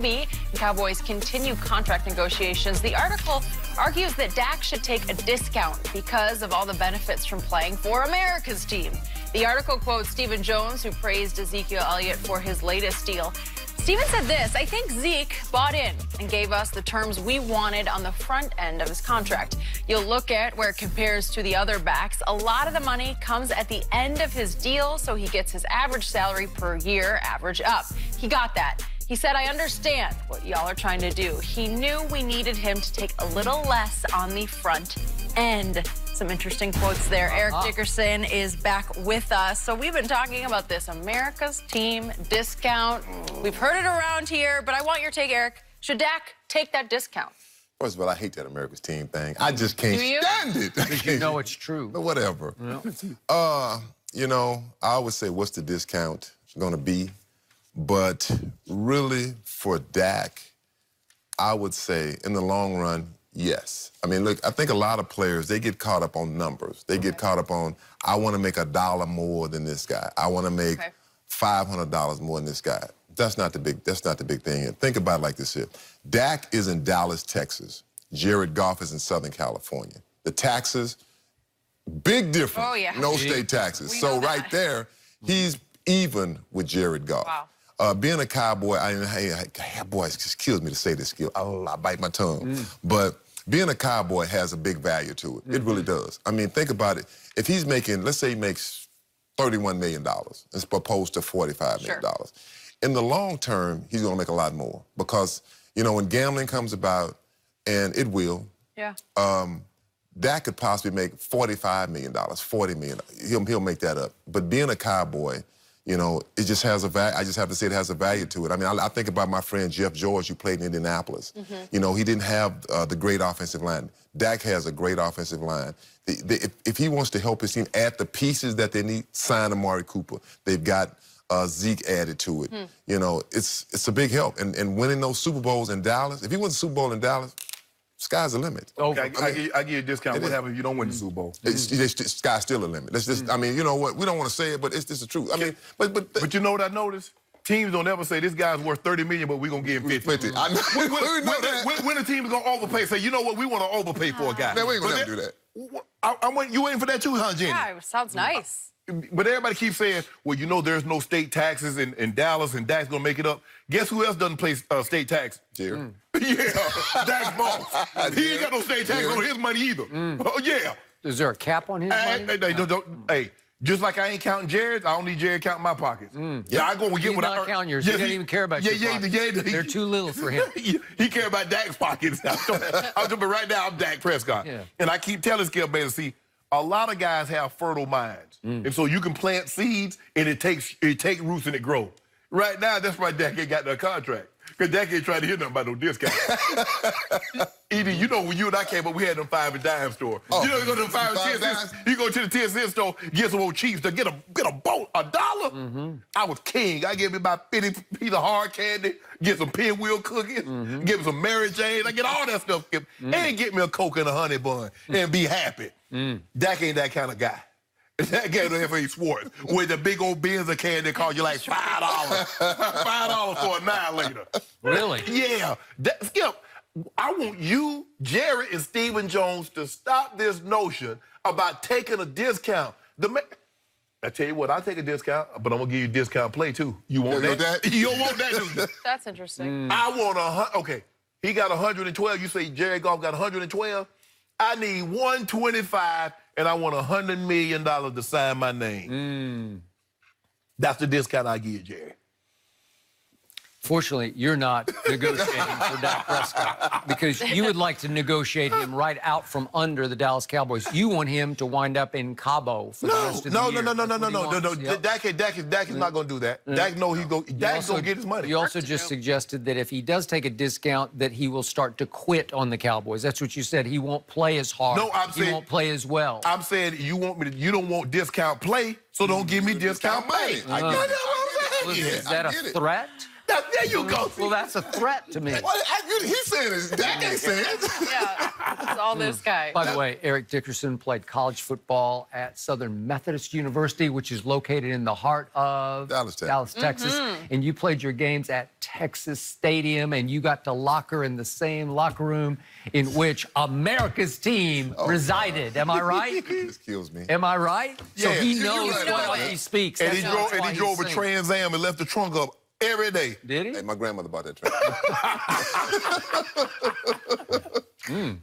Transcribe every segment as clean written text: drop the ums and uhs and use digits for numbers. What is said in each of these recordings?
The Cowboys continue contract negotiations. The article argues that Dak should take a discount because of all the benefits from playing for America's team. The article quotes Stephen Jones, who praised Ezekiel Elliott for his latest deal. Stephen said this: "I think Zeke bought in and gave us the terms we wanted on the front end of his contract. You'll look at where it compares to the other backs. A lot of the money comes at the end of his deal, so he gets his average salary per year average up. He got that. He said, I understand what y'all are trying to do. He knew we needed him to take a little less on the front end." Some interesting quotes there. Eric Dickerson is back with us. So we've been talking about this America's team discount. We've heard it around here, but I want your take, Eric. Should Dak take that discount? First of all, I hate that America's team thing. I just can't stand it. Because you know it's true. But whatever. You know, I always say, what's the discount going to be? But really, for Dak, I would say, in the long run, yes. I mean, look, I think a lot of players, they get caught up on numbers. They get caught up on, I want to make $1 more than this guy. I want to make $500 more than this guy. That's not the big thing. And think about it like this here. Dak is in Dallas, Texas. Jared Goff is in Southern California. The taxes, big difference. Oh, yeah. No state taxes. So right there, he's even with Jared Goff. Wow. Being a Cowboy, boy, it just kills me to say this skill. I bite my tongue. But being a Cowboy has a big value to it. It really does. I mean, think about it. If he's making, let's say he makes $31 million as opposed to $45 million. In the long term, he's going to make a lot more because, you know, when gambling comes about, and it will, Dak could possibly make $45 million, $40 million. He'll make that up. But being a Cowboy, you know, it just has a value. I just have to say it has a value to it. I mean, I think about my friend Jeff George, who played in Indianapolis. You know, he didn't have the great offensive line. Dak has a great offensive line. If he wants to help his team add the pieces that they need, sign Amari Cooper. They've got Zeke added to it. You know, it's a big help. And winning those Super Bowls in Dallas, if he wins the Super Bowl in Dallas, sky's the limit. Okay, I give you a discount. What happens if you don't win the Super Bowl? Sky's still a limit. That's just, I mean, you know what? We don't want to say it, but it's just the truth. I mean, but you know what I noticed? Teams don't ever say this guy's worth $30 million, but we're gonna give him 50. I know. When a team is gonna overpay, say, you know what? We want to overpay for a guy. Man, we ain't gonna never do that. You waiting for that too, huh, Jenny? Yeah, it sounds nice. But everybody keeps saying, well, you know, there's no state taxes in Dallas, and Dak's gonna make it up. Guess who else doesn't pay state tax? Jerry. Yeah, Dak's boss. He ain't got no state tax on his money either. Oh, yeah. Is there a cap on his money? Hey, just like I ain't counting Jared's, I don't need Jared counting my pockets. Yeah, I go and get what I earn. Counting yours. He doesn't even care about your pockets. They're too little for him. He care about Dak's pockets. I'm doing right now. I'm Dak Prescott, and I keep telling Skip Bayless, see, a lot of guys have fertile minds, and so you can plant seeds, and it takes roots and it grows. Right now, that's why Dak ain't got no contract. Because Dak ain't trying to hear nothing about no discount. Edie, you know when you and I came up, we had them 5 and dime store. You know, you go to the 5 and 10 cents, you go to the 10-cent store, get some old Chiefs to get a bolt, $1. I was king. I gave me about 50 pieces of hard candy, get some pinwheel cookies, get me some Mary Jane. I get all that stuff, and get me a Coke and a honey bun, and be happy. Dak ain't that kind of guy. That guy don't have any Schwartz with the big old bins of candy cost you like $5. $5 for a annihilator. Really? Yeah. Skip, I want you, Jerry, and Stephen Jones to stop this notion about taking a discount. I tell you what, I'll take a discount, but I'm going to give you a discount play, too. You want that? You don't want that, do you? That's interesting. I want okay, he got 112. You say Jerry Goff got 112. I need 125, and I want $100 million to sign my name. That's the discount I give you, Jerry. Fortunately, you're not negotiating for Dak Prescott because you would like to negotiate him right out from under the Dallas Cowboys. You want him to wind up in Cabo for the rest of the year. No. Dak is not going to do that. Dak know Dak's going to get his money. You also just suggested that if he does take a discount, that he will start to quit on the Cowboys. That's what you said. He won't play as hard. No, I'm saying he won't play as well. I'm saying you don't want discount play, so don't give me discount money. Is that a threat? There you go. Well, that's a threat to me. He's saying it. Dak ain't saying it. Yeah, it's all this guy. By the way, Eric Dickerson played college football at Southern Methodist University, which is located in the heart of Dallas, Texas. And you played your games at Texas Stadium, and you got to locker in the same locker room in which America's team resided. Am I right? This kills me. Am I right? So Yeah, he you're knows right. what he speaks. And That's he why drove a he's Trans Am and left the trunk up every day. Did he? Hey, my grandmother bought that train.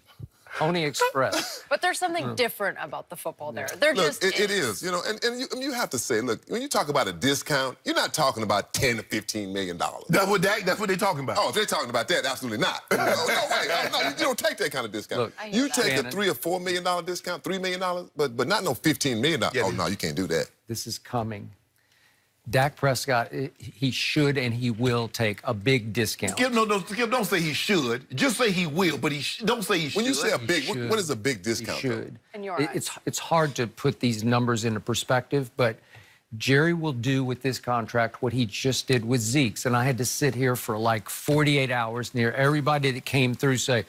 Pony Express. But there's something different about the football there. They're Look, just it is, you know, and you have to say, look, when you talk about a discount, you're not talking about $10 to $15 million. That's what they're talking about. Oh, if they're talking about that, absolutely not. No, you don't take that kind of discount. Look, you take a $3 or $4 million discount, $3 million, but not no $15 million. Oh, no, you can't do that. This is coming. Dak Prescott, he should and he will take a big discount. Skip, Skip, don't say he should. Just say he will, but don't say he should. When you say a big, should. what is a big discount? He should. In your eyes. It's hard to put these numbers into perspective, but Jerry will do with this contract what he just did with Zeke's. And I had to sit here for like 48 hours near everybody that came through say,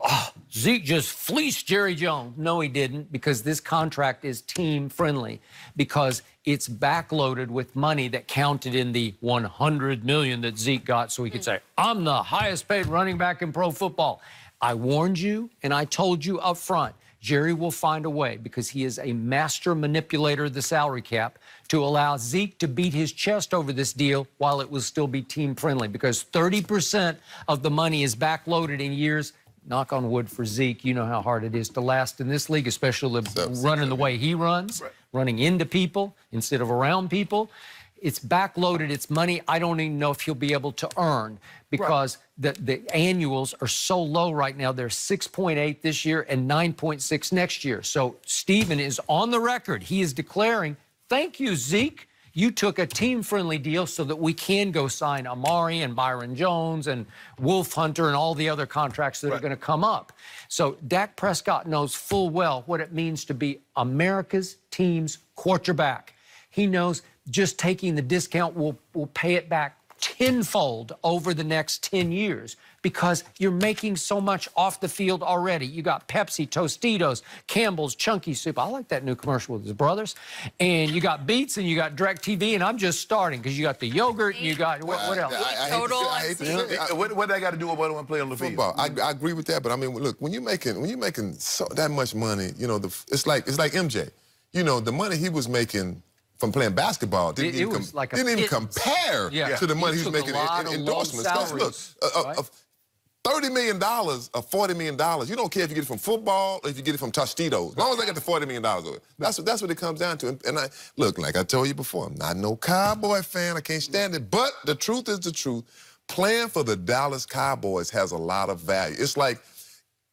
oh, Zeke just fleeced Jerry Jones. No, he didn't, because this contract is team friendly, because it's backloaded with money that counted in the $100 million that Zeke got, so he could say, I'm the highest paid running back in pro football. I warned you and I told you up front, Jerry will find a way, because he is a master manipulator of the salary cap, to allow Zeke to beat his chest over this deal while it will still be team friendly, because 30% of the money is backloaded in years. Knock on wood for Zeke, you know how hard it is to last in this league, especially running the way he runs, running into people instead of around people. It's backloaded, it's money I don't even know if he'll be able to earn, because the annuals are so low right now. They're 6.8 this year and 9.6 next year. So Steven is on the record. He is declaring, thank you, Zeke. You took a team-friendly deal so that we can go sign Amari and Byron Jones and Wolf Hunter and all the other contracts that are going to come up. So Dak Prescott knows full well what it means to be America's team's quarterback. He knows just taking the discount will pay it back tenfold over the next 10 years, because you're making so much off the field already. You got Pepsi, Tostitos, Campbell's Chunky Soup. I like that new commercial with his brothers. And you got Beats and you got DirecTV, and I'm just starting, because you got the yogurt and you got, what else? What that got to do with what I want to play on the field? Football. I agree with that, but I mean, look, when you're making that much money, you know, it's like MJ. You know, the money he was making from playing basketball didn't even compare to the money he was making in endorsements. Look, $30 million or $40 million, you don't care if you get it from football or if you get it from Tostitos. As long as I get the $40 million of it. That's what it comes down to. And look, like I told you before, I'm not no Cowboy fan. I can't stand it. But the truth is the truth. Playing for the Dallas Cowboys has a lot of value. It's like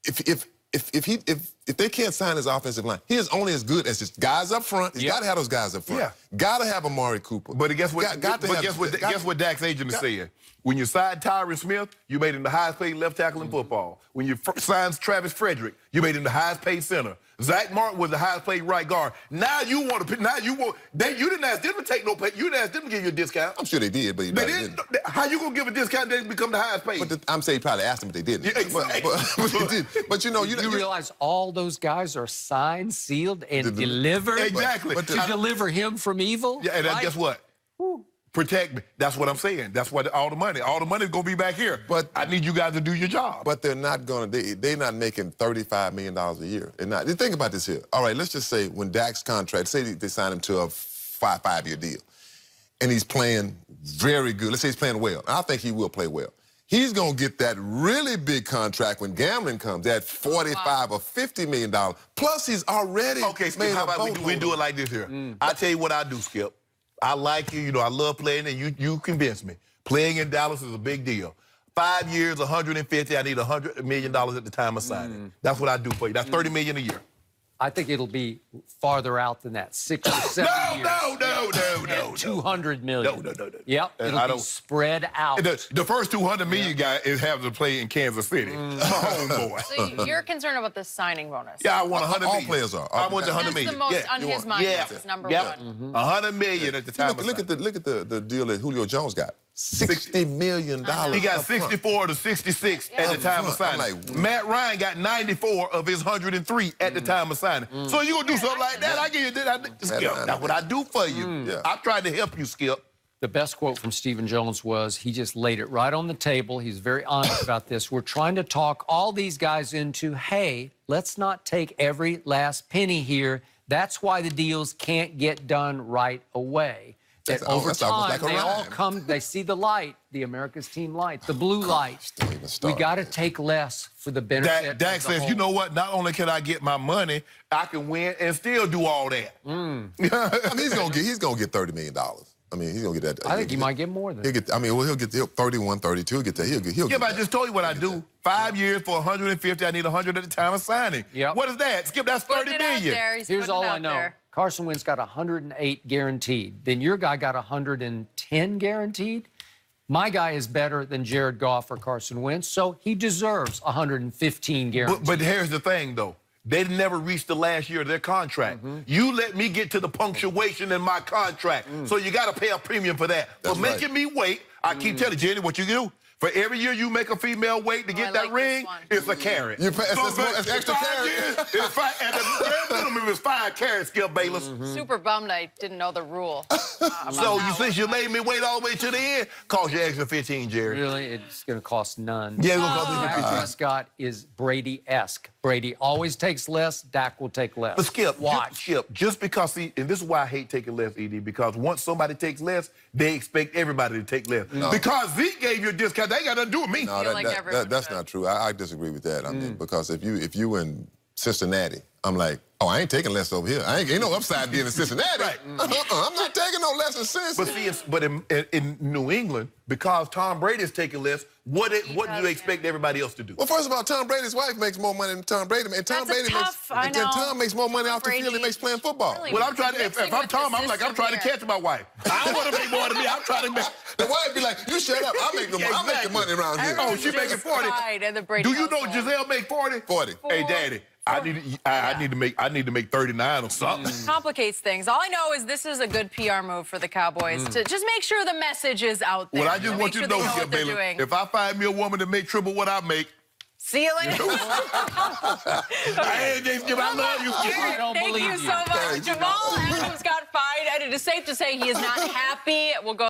if they can't sign his offensive line, he is only as good as his guys up front. He's got to have those guys up front. Got to have Amari Cooper. But guess what? Guess what Dak's agent is saying? When you signed Tyron Smith, you made him the highest paid left tackle in football. When you signed Travis Frederick, you made him the highest paid center. Zach Martin was the highest paid right guard. Now you want to pick. Now you didn't ask them to take no pay. You didn't ask them to give you a discount. I'm sure they did, but they didn't. How you gonna give a discount? They become the highest paid. But I'm saying he probably asked them, but they didn't. Yeah, exactly. but they did. But you know, you realize all those guys are signed, sealed, and delivered. Exactly. To deliver him from evil. Yeah, and guess what? Protect me. That's what I'm saying. That's what all the money is gonna be back here. But I need you guys to do your job. But they're not gonna. They're not making $35 million a year. They're not. Think about this here. All right, let's just say when Dak's contract, say they sign him to a five-year deal, and he's playing very good. Let's say he's playing well. I think he will play well. He's gonna get that really big contract when gambling comes, that $45 or $50 million. Plus, he's already Skip, how about we do it like this here? I tell you what I do, Skip. I like you. You know, I love playing, and you convinced me. Playing in Dallas is a big deal. 5 years, 150. I need $100 million at the time of signing. That's what I do for you. That's $30 million a year. I think it'll be farther out than that, 6 or 7 years. No. $200 million. No. Yep, it'll be spread out. The first $200 million guy is having to play in Kansas City. My homeboy. So you're concerned about the signing bonus? Yeah, I want $100 million. All players are. I want the $100 million. That's the most on his mind. That's number one. $100 million at the time. Look at the deal that Julio Jones got. $60 million. He got 64 to 66 at the time of signing. Matt Ryan got 94 of his 103 at the time of signing. So you gonna do something like that? I give you that. Skip, that's what I do for you. I tried to help you, Skip. The best quote from Stephen Jones was, he just laid it right on the table. He's very honest about this. We're trying to talk all these guys into, hey, let's not take every last penny here. That's why the deals can't get done right away. That over time, like they all come, they see the light, the America's team light, the blue light. We got to take less for the benefit. Dak says, you know what? Not only can I get my money, I can win and still do all that. I mean, he's gonna get $30 million. I mean, he's gonna get that. I think he might get more than that. He'll get 31, 32. He'll get that. He'll get I just told you what I do. 5 years for 150. I need 100 at the time of signing. What is that? Skip, that's $30 million. Here's all I know. Carson Wentz got 108 guaranteed. Then your guy got 110 guaranteed. My guy is better than Jared Goff or Carson Wentz, so he deserves 115 guaranteed. But here's the thing, though. They never reached the last year of their contract. You let me get to the punctuation in my contract, so you got to pay a premium for that. For making me wait, I keep telling Jenny what you do. For every year you make a female wait to get that ring, it's a carrot. It's extra carrot. It's 5, and the minimum is 5 carrots, Skip Bayless. Super bummed I didn't know the rule. So since you made me wait all the way to the end, cost you extra 15, Jerry. Really? It's going to cost none. Yeah, it's going to cost you 15. Dak Prescott is Brady-esque. Brady always takes less, Dak will take less. But Skip, watch. Just because, and this is why I hate taking less, ED, because once somebody takes less, they expect everybody to take less. Because Zeke gave you a discount, they ain't got nothing to do with me. No, that's not true. I disagree with that. I mean, because if you in Cincinnati, I'm like, oh, I ain't taking less over here. Ain't no upside being in Cincinnati. I'm not taking no less in Cincinnati. But in New England, because Tom Brady's taking less, what do you expect everybody else to do? Well, first of all, Tom Brady's wife makes more money than Tom Brady, and Tom makes more money off the field than he makes playing football. Really? Well, I'm trying to. If I'm Tom, I'm like, I'm trying to catch my wife. I don't want to make more than me. I'm trying to make. The wife be like, you shut up. I make the money around here. Oh, she making 40. Do you know Giselle make 40? 40. Hey, Daddy. I need to make 39 or something. Complicates things. All I know is this is a good PR move for the Cowboys to just make sure the message is out there. Well, I just want you to know, Skip Bayless, if I find me a woman that make triple what I make. See you later. Hey, Skip, I love you, Skip. Thank you so much. Jamal Adams got fined, and it is safe to say he is not happy. We'll go.